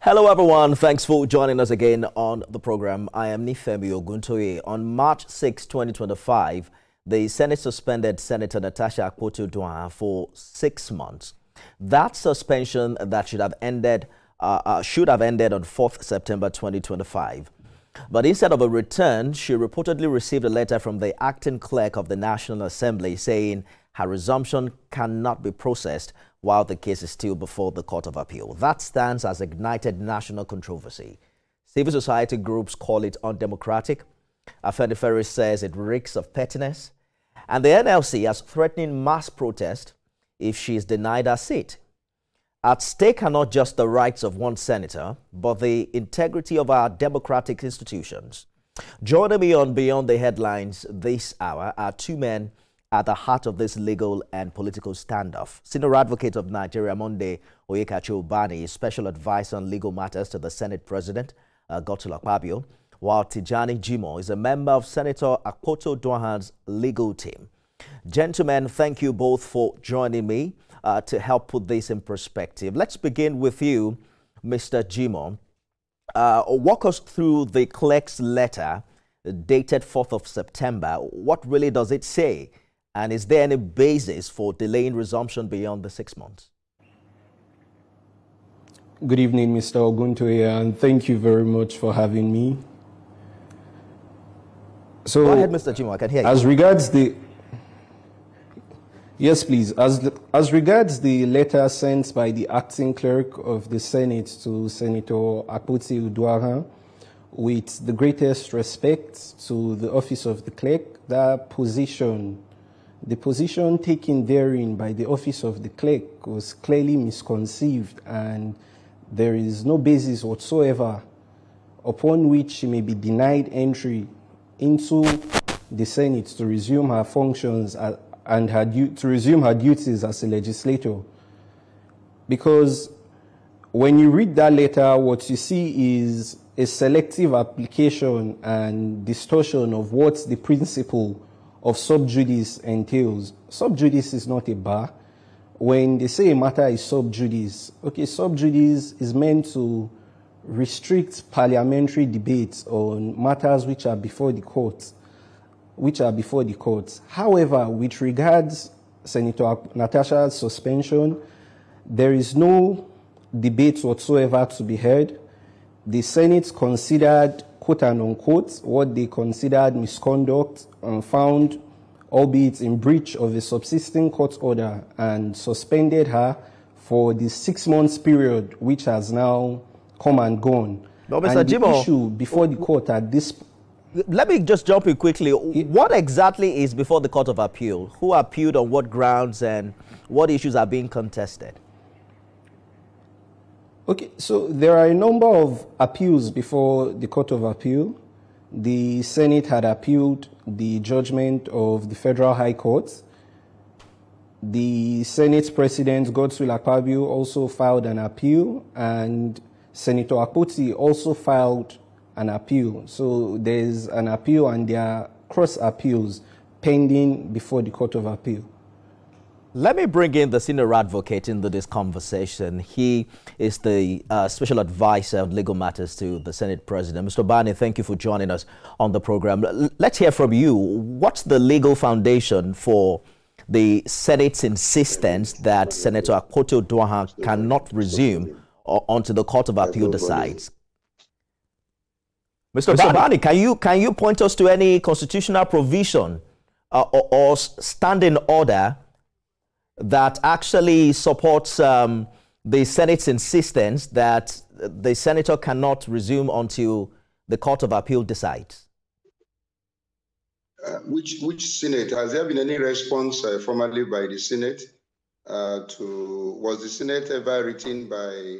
Hello, everyone. Thanks for joining us again on the program. I am Nifemi Oguntoye. On March 6, 2025, the Senate suspended Senator Natasha Akpoti-Uduaghan for 6 months. That suspension that should have ended on 4th September 2025. But instead of a return, she reportedly received a letter from the acting clerk of the National Assembly saying her resumption cannot be processed while the case is still before the Court of Appeal. That stance has ignited national controversy. Civil society groups call it undemocratic. Afenifere says it reeks of pettiness. And the NLC has threatened mass protest if she is denied her seat. At stake are not just the rights of one senator, but the integrity of our democratic institutions. Joining me on Beyond the Headlines this hour are two men at the heart of this legal and political standoff. Senior Advocate of Nigeria, Monday Oyekachi-Ubani, Special Advisor on Legal Matters to the Senate President, Godswill Akpabio, while Tijani Jimoh is a member of Senator Akpoti-Uduaghan's legal team. Gentlemen, thank you both for joining me to help put this in perspective. Let's begin with you, Mr. Jimoh. Walk us through the clerk's letter dated 4th of September. What really does it say? And is there any basis for delaying resumption beyond the 6 months? Good evening, Mr. Oguntoye, and thank you very much for having me. So, go ahead, Mr. Jimoh, I can hear you. As regards the... Yes, please. As regards the letter sent by the acting clerk of the Senate to Senator Akpoti-Uduaghan, with the greatest respect to the office of the clerk, the position taken therein by the office of the clerk was clearly misconceived, and there is no basis whatsoever upon which she may be denied entry into the Senate to resume her functions and to resume her duties as a legislator. Because when you read that letter, what you see is a selective application and distortion of what the principle of sub judice entails. Sub judice is not a bar. When they say a matter is sub judice, okay, sub judice is meant to restrict parliamentary debates on matters which are before the courts. However, with regards Senator Natasha's suspension, there is no debate whatsoever to be heard. The Senate considered, quote and unquote, what they considered misconduct and found, albeit in breach of a subsisting court order, and suspended her for the 6 months period, which has now come and gone. But Mr. And the Jimoh, issue before the court at this... Let me just jump in quickly. What exactly is before the Court of Appeal? Who appealed, on what grounds, and what issues are being contested? Okay, so there are a number of appeals before the Court of Appeal. The Senate had appealed the judgment of the Federal High Court. The Senate President, Godswill Akpabio, also filed an appeal, and Senator Akpoti also filed an appeal. So there's an appeal and there are cross appeals pending before the Court of Appeal. Let me bring in the senior advocate into this conversation. He is the special advisor on legal matters to the Senate President. Mr. Bani, thank you for joining us on the program. Let's hear from you. What's the legal foundation for the Senate's insistence that Senator Akpoti-Uduaghan cannot resume until the Court of Appeal decides? Mr. Bani, can you point us to any constitutional provision or standing order that actually supports the Senate's insistence that the senator cannot resume until the Court of Appeal decides? Which Senate? Has there been any response formally by the Senate was the Senate ever written by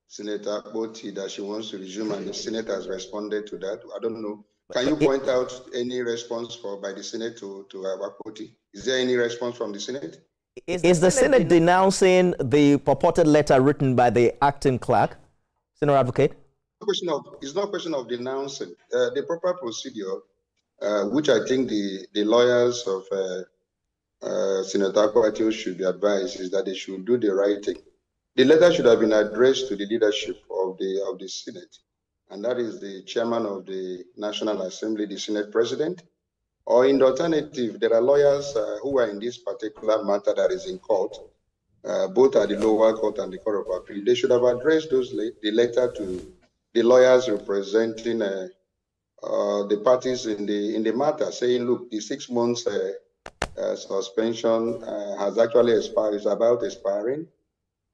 Senator Akpoti that she wants to resume, and the Senate has responded to that? I don't know. Can you point out any response by the Senate to Akpoti? Is there any response from the Senate? Is the Senate denouncing the purported letter written by the acting clerk, Senior Advocate? It's not a question of denouncing. The proper procedure, which I think the lawyers of Senator Akpoti should be advised, is that they should do the right thing. The letter should have been addressed to the leadership of of the Senate, and that is the chairman of the National Assembly, the Senate President. Or in the alternative, there are lawyers who are in this particular matter that is in court, both at the lower court and the Court of Appeal. They should have addressed the letter to the lawyers representing the parties in the matter, saying, look, the 6 months suspension has actually expired, is about expiring,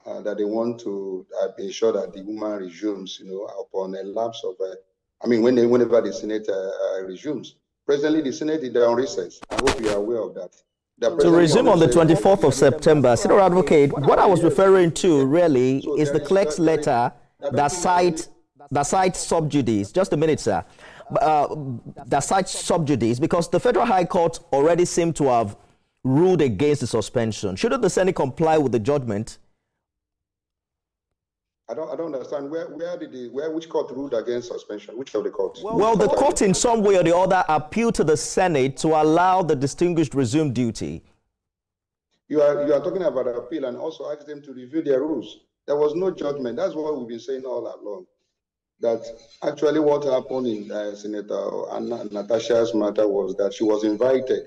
that they want to ensure that the woman resumes, upon a lapse of, whenever the Senate resumes. Presently, the Senate is on recess. I hope you are aware of that. To resume on the 24th of September, Senior Advocate, what I was referring to really is the clerk's letter that cites sub judice. Just a minute, sir. That cites sub judice because the Federal High Court already seemed to have ruled against the suspension. Shouldn't the Senate comply with the judgment? I don't understand. Which court ruled against suspension? Which of the courts? Well, the court in some way or the other appealed to the Senate to allow the distinguished resume duty. You are talking about an appeal and also asked them to review their rules. There was no judgment. That's what we've been saying all along. That actually what happened in Senator Natasha's matter was that she was invited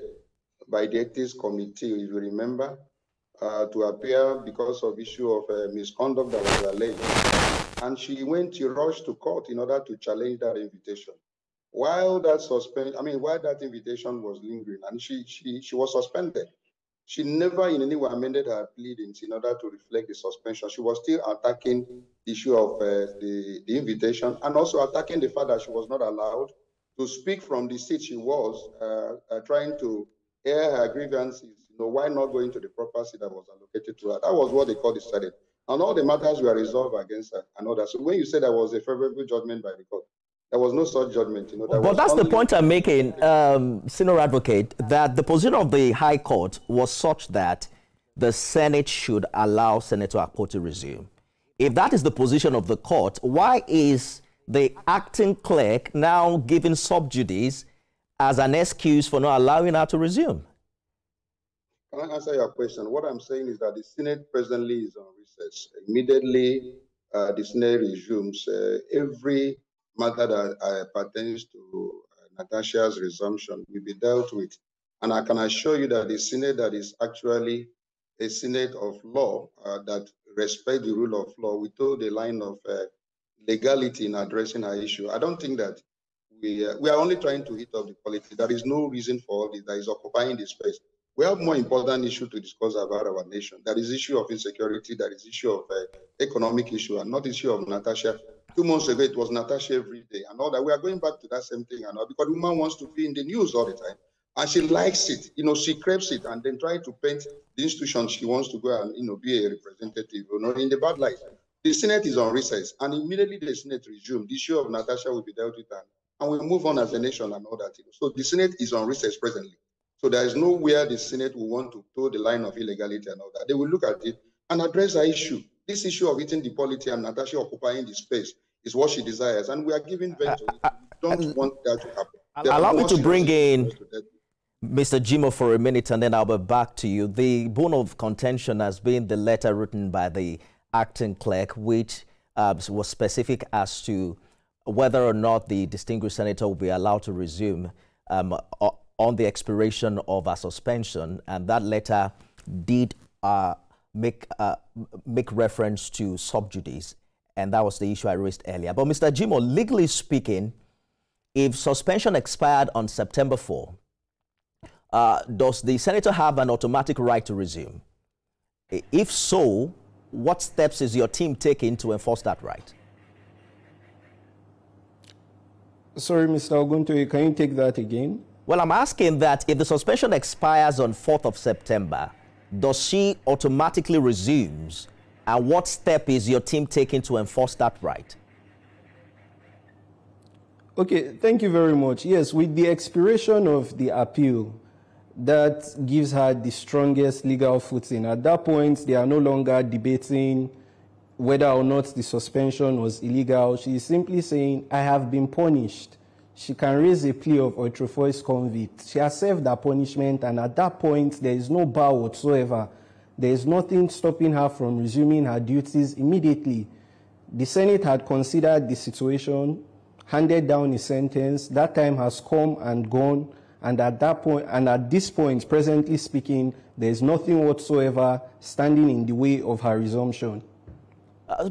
by the Ethics Committee, if you remember, to appear because of issue of misconduct that was alleged. And she rushed to court in order to challenge that invitation. While that invitation was lingering, and she was suspended. She never in any way amended her pleadings in order to reflect the suspension. She was still attacking the issue of the invitation and also attacking the fact that she was not allowed to speak from the seat she was, trying to air her grievances, why not going to the proper seat that was allocated to her. That was what the court decided. And all the matters were resolved against her and others. So when you say there was a favorable judgment by the court, there was no such judgment. But that's the point I'm making, Senior Advocate, that the position of the High Court was such that the Senate should allow Senator Akpoti to resume. If that is the position of the court, why is the acting clerk now giving sub judice as an excuse for not allowing her to resume? Can I answer your question? What I'm saying is that the Senate presently is on recess. Immediately, the Senate resumes. Every matter that pertains to Natasha's resumption will be dealt with. And I can assure you that the Senate that is actually a Senate of law that respect the rule of law, we told the line of legality in addressing our issue. I don't think that we are only trying to hit up the politics. There is no reason for all this that is occupying the space. We have more important issue to discuss about our nation. That is issue of insecurity, that is issue of economic issue, and not issue of Natasha. 2 months ago, it was Natasha every day and all that. We are going back to that same thing and all because the woman wants to be in the news all the time. And she likes it. She craves it and then try to paint the institution she wants to go and, be a representative, in the bad light. The Senate is on recess and immediately the Senate resumes. The issue of Natasha will be dealt with and we'll move on as a nation and all that. So the Senate is on recess presently. So there is nowhere the Senate will want to toe the line of illegality and all that. They will look at it and address the issue. This issue of eating the polity and Natasha occupying the space is what she desires. And we are giving vent to it. We don't want that to happen. Allow me to bring in Mr. Jimo for a minute and then I'll be back to you. The bone of contention has been the letter written by the acting clerk, which was specific as to whether or not the distinguished senator will be allowed to resume on the expiration of a suspension, and that letter did make reference to sub judice, and that was the issue I raised earlier. But Mr. Jimo, legally speaking, if suspension expired on September 4, does the senator have an automatic right to resume? If so, what steps is your team taking to enforce that right? Sorry, Mr. Oguntoye, can you take that again? Well, I'm asking that if the suspension expires on 4th of September, does she automatically resumes? And what step is your team taking to enforce that right? Okay, thank you very much. Yes, with the expiration of the appeal, that gives her the strongest legal footing. At that point, they are no longer debating whether or not the suspension was illegal. She is simply saying, I have been punished. She can raise a plea of outrageous convict. She has served her punishment, and at that point, there is no bar whatsoever. There is nothing stopping her from resuming her duties immediately. The Senate had considered the situation, handed down a sentence. That time has come and gone, and at that point, and at this point, presently speaking, there is nothing whatsoever standing in the way of her resumption.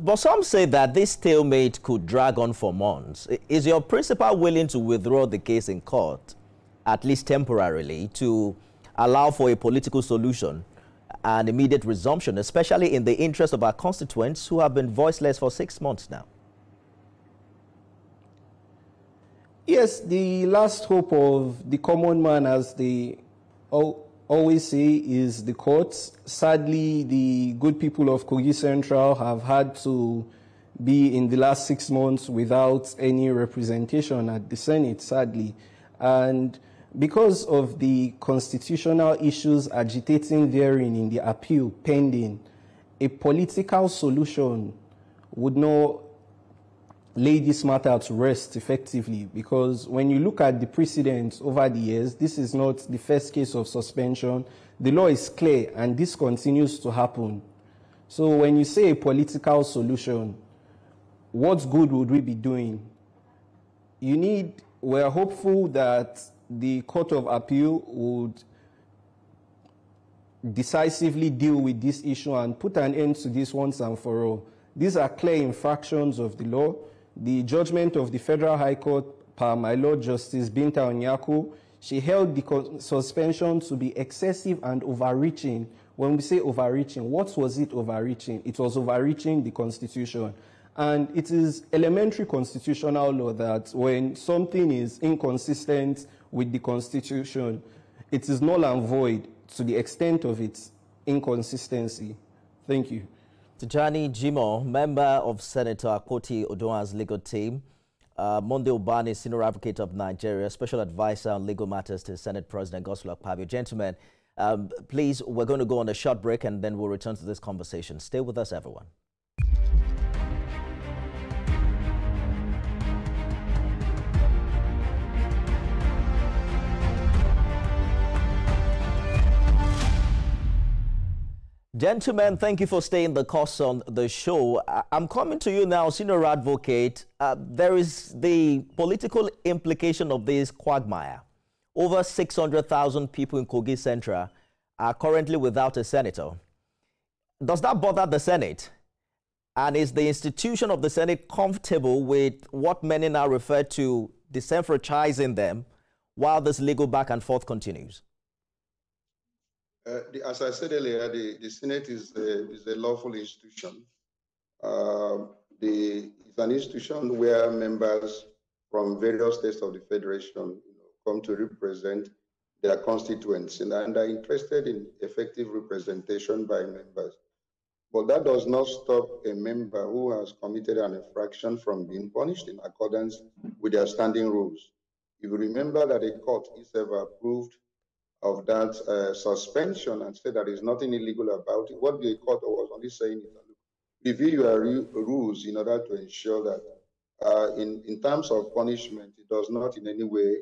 But some say that this stalemate could drag on for months. Is your principal willing to withdraw the case in court, at least temporarily, to allow for a political solution and immediate resumption, especially in the interest of our constituents who have been voiceless for 6 months now? Yes, the last hope of the common man, as they always say, is the courts. Sadly, the good people of Kogi Central have had to be in the last 6 months without any representation at the Senate, sadly. And because of the constitutional issues agitating therein in the appeal pending, a political solution would not lay this matter to rest effectively, because when you look at the precedents over the years, this is not the first case of suspension. The law is clear, and this continues to happen. So when you say a political solution, what good would we be doing? We're hopeful that the Court of Appeal would decisively deal with this issue and put an end to this once and for all. These are clear infractions of the law. The judgment of the Federal High Court, per my Lord Justice Binta Onyako, she held the suspension to be excessive and overreaching. When we say overreaching, what was it overreaching? It was overreaching the Constitution. And it is elementary constitutional law that when something is inconsistent with the Constitution, it is null and void to the extent of its inconsistency. Thank you. Tijani Jimo, member of Senator Akpoti-Uduaghan's legal team, Monday Obani, senior advocate of Nigeria, special advisor on legal matters to Senate President Godswill Akpabio. Gentlemen, please, we're going to go on a short break and then we'll return to this conversation. Stay with us, everyone. Gentlemen, thank you for staying the course on the show. I'm coming to you now, senior advocate. There is the political implication of this quagmire. Over 600,000 people in Kogi Central are currently without a senator. Does that bother the Senate? And is the institution of the Senate comfortable with what many now refer to disenfranchising them while this legal back and forth continues? As I said earlier, the Senate is a lawful institution. It's an institution where members from various states of the Federation come to represent their constituents and are interested in effective representation by members. But that does not stop a member who has committed an infraction from being punished in accordance with their standing rules. If you remember that a court itself approved of that suspension and said there is nothing illegal about it, what the court was only saying is, review your rules in order to ensure that in terms of punishment, it does not in any way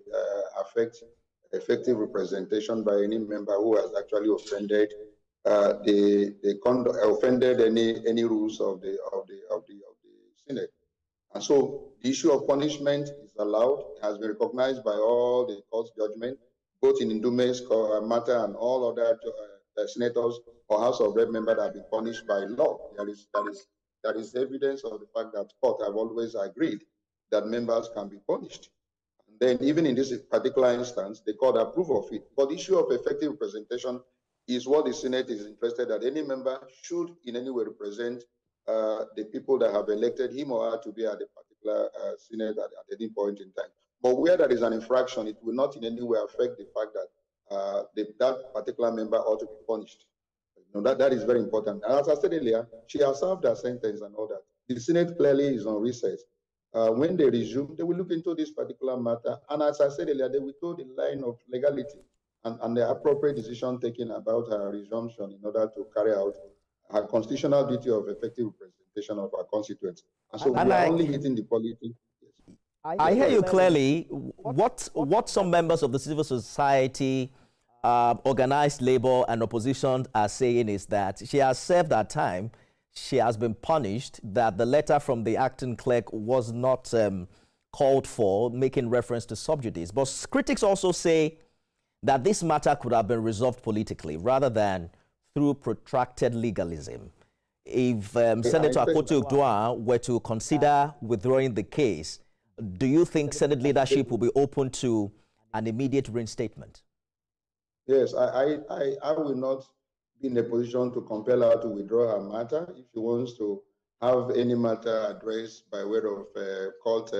affect effective representation by any member who has actually offended offended any rules of the Senate. And so the issue of punishment is allowed, has been recognized by all the court's judgment, both in Ndume's matter and all other senators or House of Rep members that have been punished by law. There is evidence of the fact that court have always agreed that members can be punished. And then even in this particular instance, the court approved of it. But the issue of effective representation is what the Senate is interested that any member should in any way represent the people that have elected him or her to be at a particular Senate at any point in time. But where there is an infraction, it will not in any way affect the fact that that particular member ought to be punished. That is very important. And as I said earlier, she has served her sentence and all that. The Senate clearly is on recess. When they resume, they will look into this particular matter. And as I said earlier, they will toe the line of legality and the appropriate decision taken about her resumption in order to carry out her constitutional duty of effective representation of our constituents. And so we are only hitting the politics. Yes. I hear you clearly. What some members of the civil society, organized labor and opposition are saying is that she has served her time. she has been punished, that the letter from the acting clerk was not called for, making reference to sub judice. But critics also say that this matter could have been resolved politically rather than through protracted legalism. If Senator Akpoti-Uduaghan were to consider withdrawing the case, do you think Senate leadership will be open to an immediate reinstatement? Yes, I will not be in a position to compel her to withdraw her matter. If she wants to have any matter addressed by way of court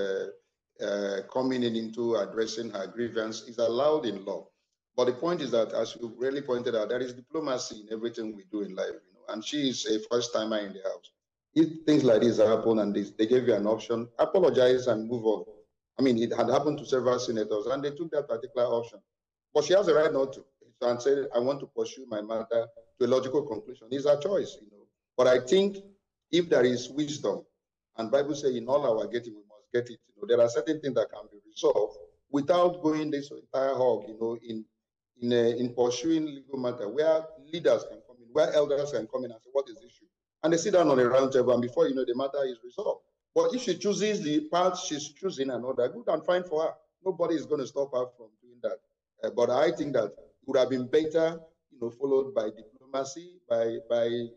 coming into addressing her grievance, is allowed in law. But the point is that, as you really pointed out, there is diplomacy in everything we do in life, you know, and she is a first-timer in the house. If things like this happen and they gave you an option, apologize and move on. I mean, it had happened to several senators, and they took that particular option. But she has the right not to, and say, I want to pursue my matter to a logical conclusion. It's her choice, you know. But I think if there is wisdom, and Bible says in all our getting, we must get it, you know, there are certain things that can be resolved without going this entire hog, you know, in pursuing legal matter, where leaders can come in, where elders can come in and say, what is the issue? And they sit down on a round table, and before you know, the matter is resolved. But if she chooses the path she's choosing and all that, good and fine for her. Nobody is going to stop her from doing that. But I think that it would have been better, you know, followed by diplomacy, by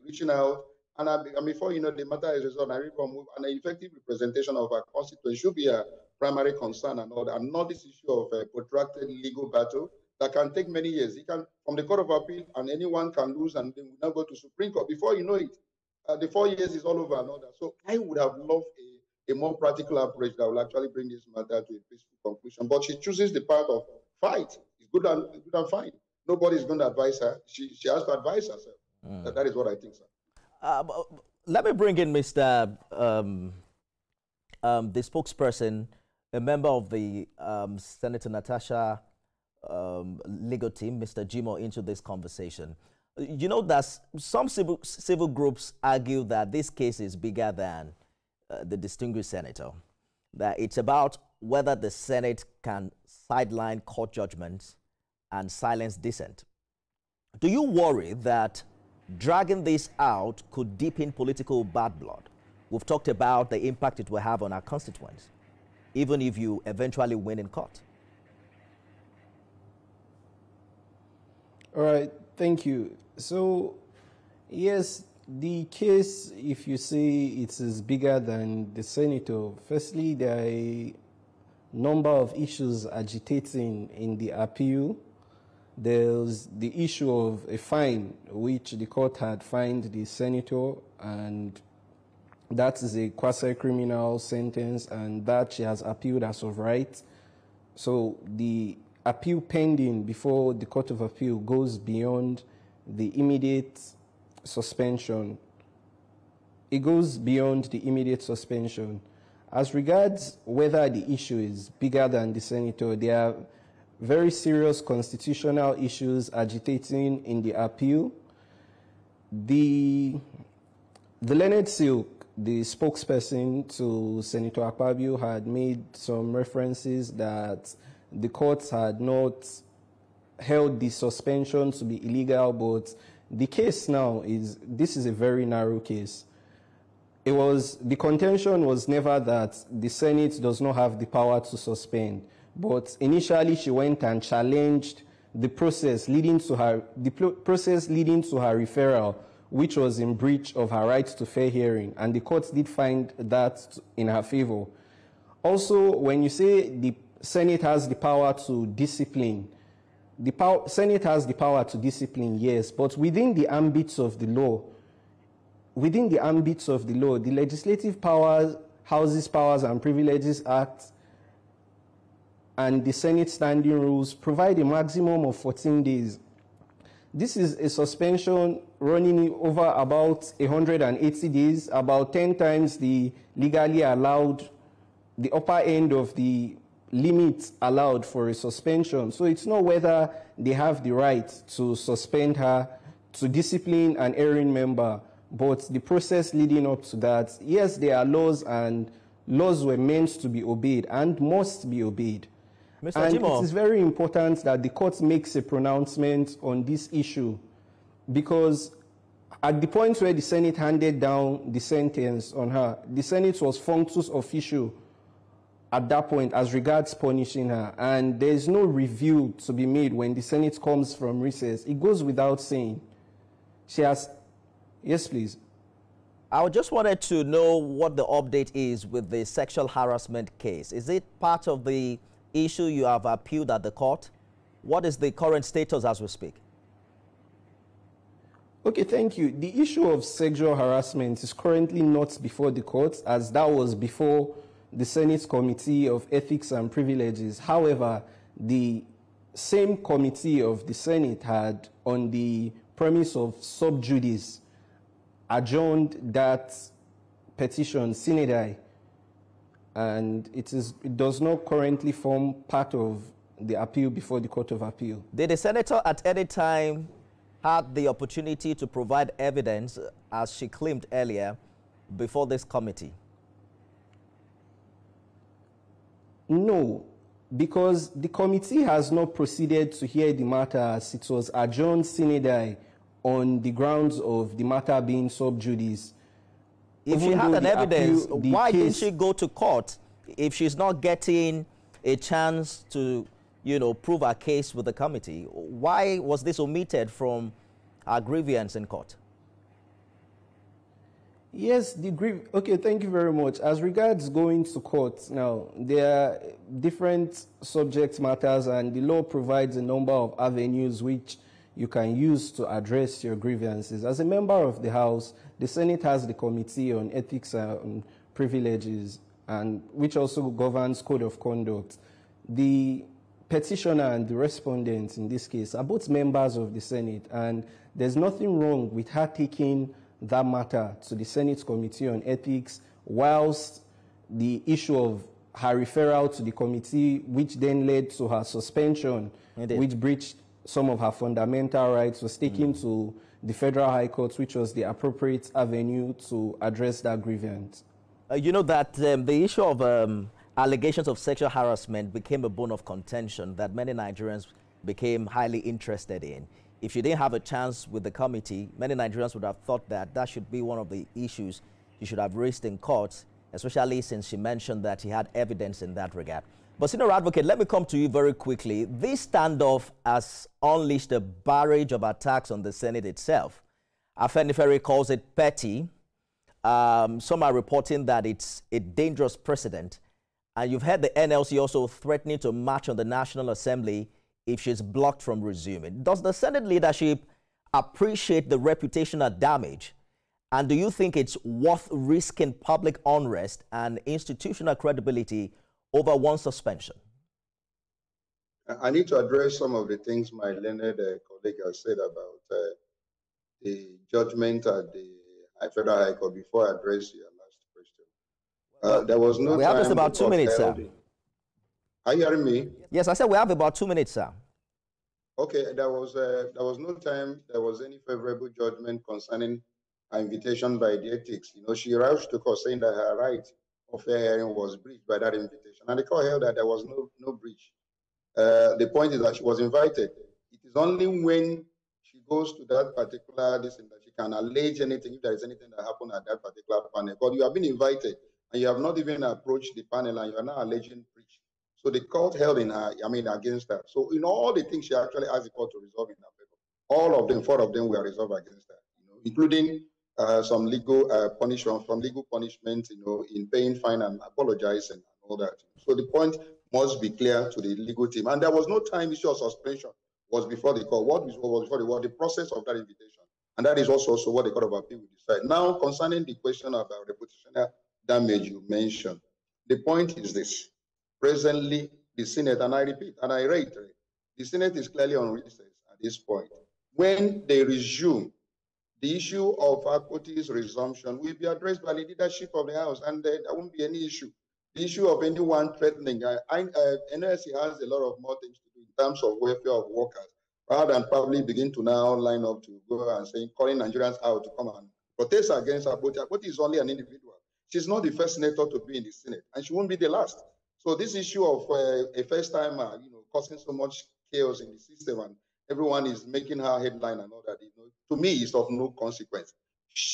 reaching out, and before you know, the matter is resolved, and an effective representation of our constituency should be a primary concern and all that, and not this issue of a protracted legal battle that can take many years. It can from the Court of Appeal, and anyone can lose, and then we now go to Supreme Court. Before you know it, the 4 years is all over and all that. So I would have loved a more practical approach that will actually bring this matter to a peaceful conclusion. But she chooses the path of fight. It's good and fine. Nobody is going to advise her. She has to advise herself. That is what I think, sir. Let me bring in Mr. The spokesperson, a member of the Senator Natasha legal team, Mr. Jimo, into this conversation. You know that some civil groups argue that this case is bigger than the distinguished senator, that it's about whether the Senate can sideline court judgments and silence dissent. Do you worry that dragging this out could deepen political bad blood? We've talked about the impact it will have on our constituents, even if you eventually win in court. All right, thank you. So, yes, the case, if you say it is bigger than the senator, firstly, there are a number of issues agitating in the appeal. There's the issue of a fine, which the court had fined the senator, and that is a quasi-criminal sentence, and that she has appealed as of right. So the appeal pending before the Court of Appeal goes beyond the immediate suspension. It goes beyond the immediate suspension. As regards whether the issue is bigger than the senator, there are very serious constitutional issues agitating in the appeal. The learned silk, the spokesperson to Senator Akpabio, had made some references that the courts had not held the suspension to be illegal, but the case now is, this is a very narrow case. The contention was never that the Senate does not have the power to suspend, but initially she went and challenged the process leading to her referral, which was in breach of her right to fair hearing, and the court did find that in her favor. Also, when you say the Senate has the power to discipline, Senate has the power to discipline, yes, but within the ambits of the law. Within the ambits of the law, the Legislative Powers, Houses Powers and Privileges Act and the Senate Standing Rules provide a maximum of 14 days. This is a suspension running over about 180 days, about 10 times the legally allowed, the upper end of the limit allowed for a suspension. So it's not whether they have the right to suspend her, to discipline an erring member, but the process leading up to that. Yes, there are laws, and laws were meant to be obeyed and must be obeyed. Mr. And Jimo, it is very important that the court makes a pronouncement on this issue, because At the point where the Senate handed down the sentence on her, the Senate was functus officio at that point as regards punishing her, and there is no review to be made when the Senate comes from recess. It goes without saying. She has... Yes, please. I just wanted to know what the update is with the sexual harassment case. Is it part of the issue you have appealed at the court? What is the current status as we speak? Okay, thank you. The issue of sexual harassment is currently not before the courts, as that was before the Senate Committee of Ethics and Privileges. However, the same committee of the Senate had, on the premise of sub judice, adjourned that petition sine die, and it does not currently form part of the appeal before the Court of Appeal. Did the senator at any time had the opportunity to provide evidence, as she claimed earlier, before this committee? No, because the committee has not proceeded to hear the matter, as it was adjourned sine die on the grounds of the matter being sub judice. If she had an evidence, why didn't she go to court if she's not getting a chance to, prove her case with the committee? Why was this omitted from her grievance in court? Yes, okay, thank you very much. As regards going to court, now, there are different subject matters, and the law provides a number of avenues which you can use to address your grievances. As a member of the House, the Senate has the Committee on Ethics and Privileges, and which also governs Code of Conduct. The petitioner and the respondent in this case are both members of the Senate, and there's nothing wrong with her taking that matter to the Senate Committee on Ethics, whilst the issue of her referral to the committee, which then led to her suspension, which breached some of her fundamental rights, was taken to the Federal High Court, which was the appropriate avenue to address that grievance. You know that the issue of allegations of sexual harassment became a bone of contention that many Nigerians became highly interested in. If you didn't have a chance with the committee, many Nigerians would have thought that that should be one of the issues you should have raised in court, especially since she mentioned that he had evidence in that regard. But, Senior Advocate, let me come to you very quickly. This standoff has unleashed a barrage of attacks on the Senate itself. Afenifere calls it petty. Some are reporting that it's a dangerous precedent. And you've heard the NLC also threatening to march on the National Assembly if she's blocked from resuming. Does the Senate leadership appreciate the reputational damage? And do you think it's worth risking public unrest and institutional credibility over one suspension? I need to address some of the things my learned colleague has said about the judgment at the Federal High Court before I address your last question. There was no we have just about 2 minutes, sir. Are you hearing me? Yes, I said we have about 2 minutes, sir. Okay, there was no time there was any favorable judgment concerning her invitation by the ethics. She rushed to court saying that her right of fair hearing was breached by that invitation, and the court held that there was no breach. The point is that she was invited. It is only when she goes to that particular decision that she can allege anything, if there is anything that happened at that particular panel. But you have been invited, and you have not even approached the panel, and you are now alleging breach. So the court held against her. So in all the things she actually asked the court to resolve in her favor, all of them, 4 of them were resolved against her, including some legal punishment, in paying fine and apologizing and all that. So the point must be clear to the legal team. And there was no time issue of suspension was before the court. What was before the court? The process of that invitation. And that is also what the Court of Appeal will decide. Now, concerning the question about reputational damage you mentioned, the point is this. Presently, the Senate, and I repeat, and I reiterate, the Senate is clearly on recess at this point. When they resume, the issue of Akpoti's resumption will be addressed by the leadership of the House, and there won't be any issue. The issue of anyone threatening, NLC has a lot of more things to do in terms of welfare of workers, rather than probably begin to now line up to go and say, calling Nigerians out to come and protest against Akpoti. Akpoti is only an individual. She's not the first senator to be in the Senate, and she won't be the last. So this issue of a first timer, causing so much chaos in the system and everyone is making her headline and all that. To me, it's of no consequence.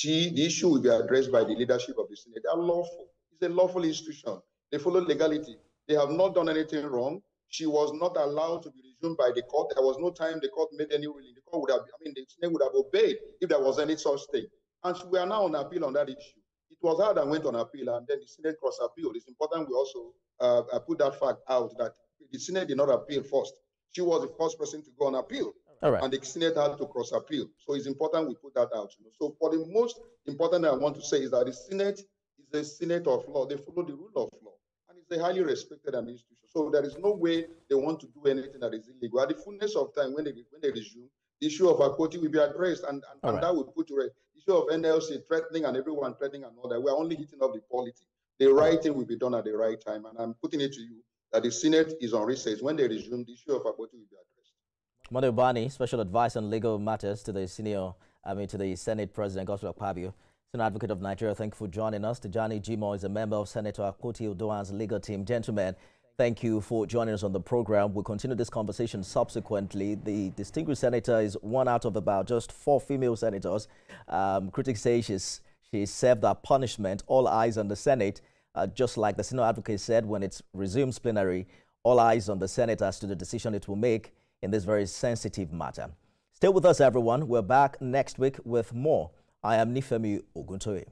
The issue will be addressed by the leadership of the Senate. They are lawful. It's a lawful institution. They follow legality. They have not done anything wrong. She was not allowed to be resumed by the court. There was no time the court made any ruling. The court would have, the Senate would have obeyed if there was any such thing. And we are now on appeal on that issue. It was her that went on appeal, and then the Senate cross-appealed. It's important we also put that fact out, that the Senate did not appeal first. She was the first person to go on appeal. Right. And the Senate had to cross-appeal. So it's important we put that out. So for the most important I want to say is that the Senate is a Senate of law. They follow the rule of law. And it's a highly respected institution. So there is no way they want to do anything that is illegal. At the fullness of time, when they resume, the issue of Akpoti will be addressed, and that will put to rest. The issue of NLC threatening and everyone threatening and all that. We're only hitting up the politics. The right thing will be done at the right time. And I'm putting it to you that the Senate is on recess. When they resume, the issue of Akpoti will be addressed. Mother Bani, special advisor on legal matters to the Senate President Godswill Akpabio, Senior Advocate of Nigeria. Thank you for joining us. Tijani Jimo is a member of Senator Akpoti-Uduaghan's legal team. Gentlemen, thank you for joining us on the program. We'll continue this conversation subsequently. The distinguished senator is one out of about just 4 female senators. Critics say she served her punishment. All eyes on the Senate. Just like the senior advocate said, when it resumes plenary, all eyes on the Senate as to the decision it will make in this very sensitive matter. Stay with us, everyone. We're back next week with more. I am Nifemi Oguntoye.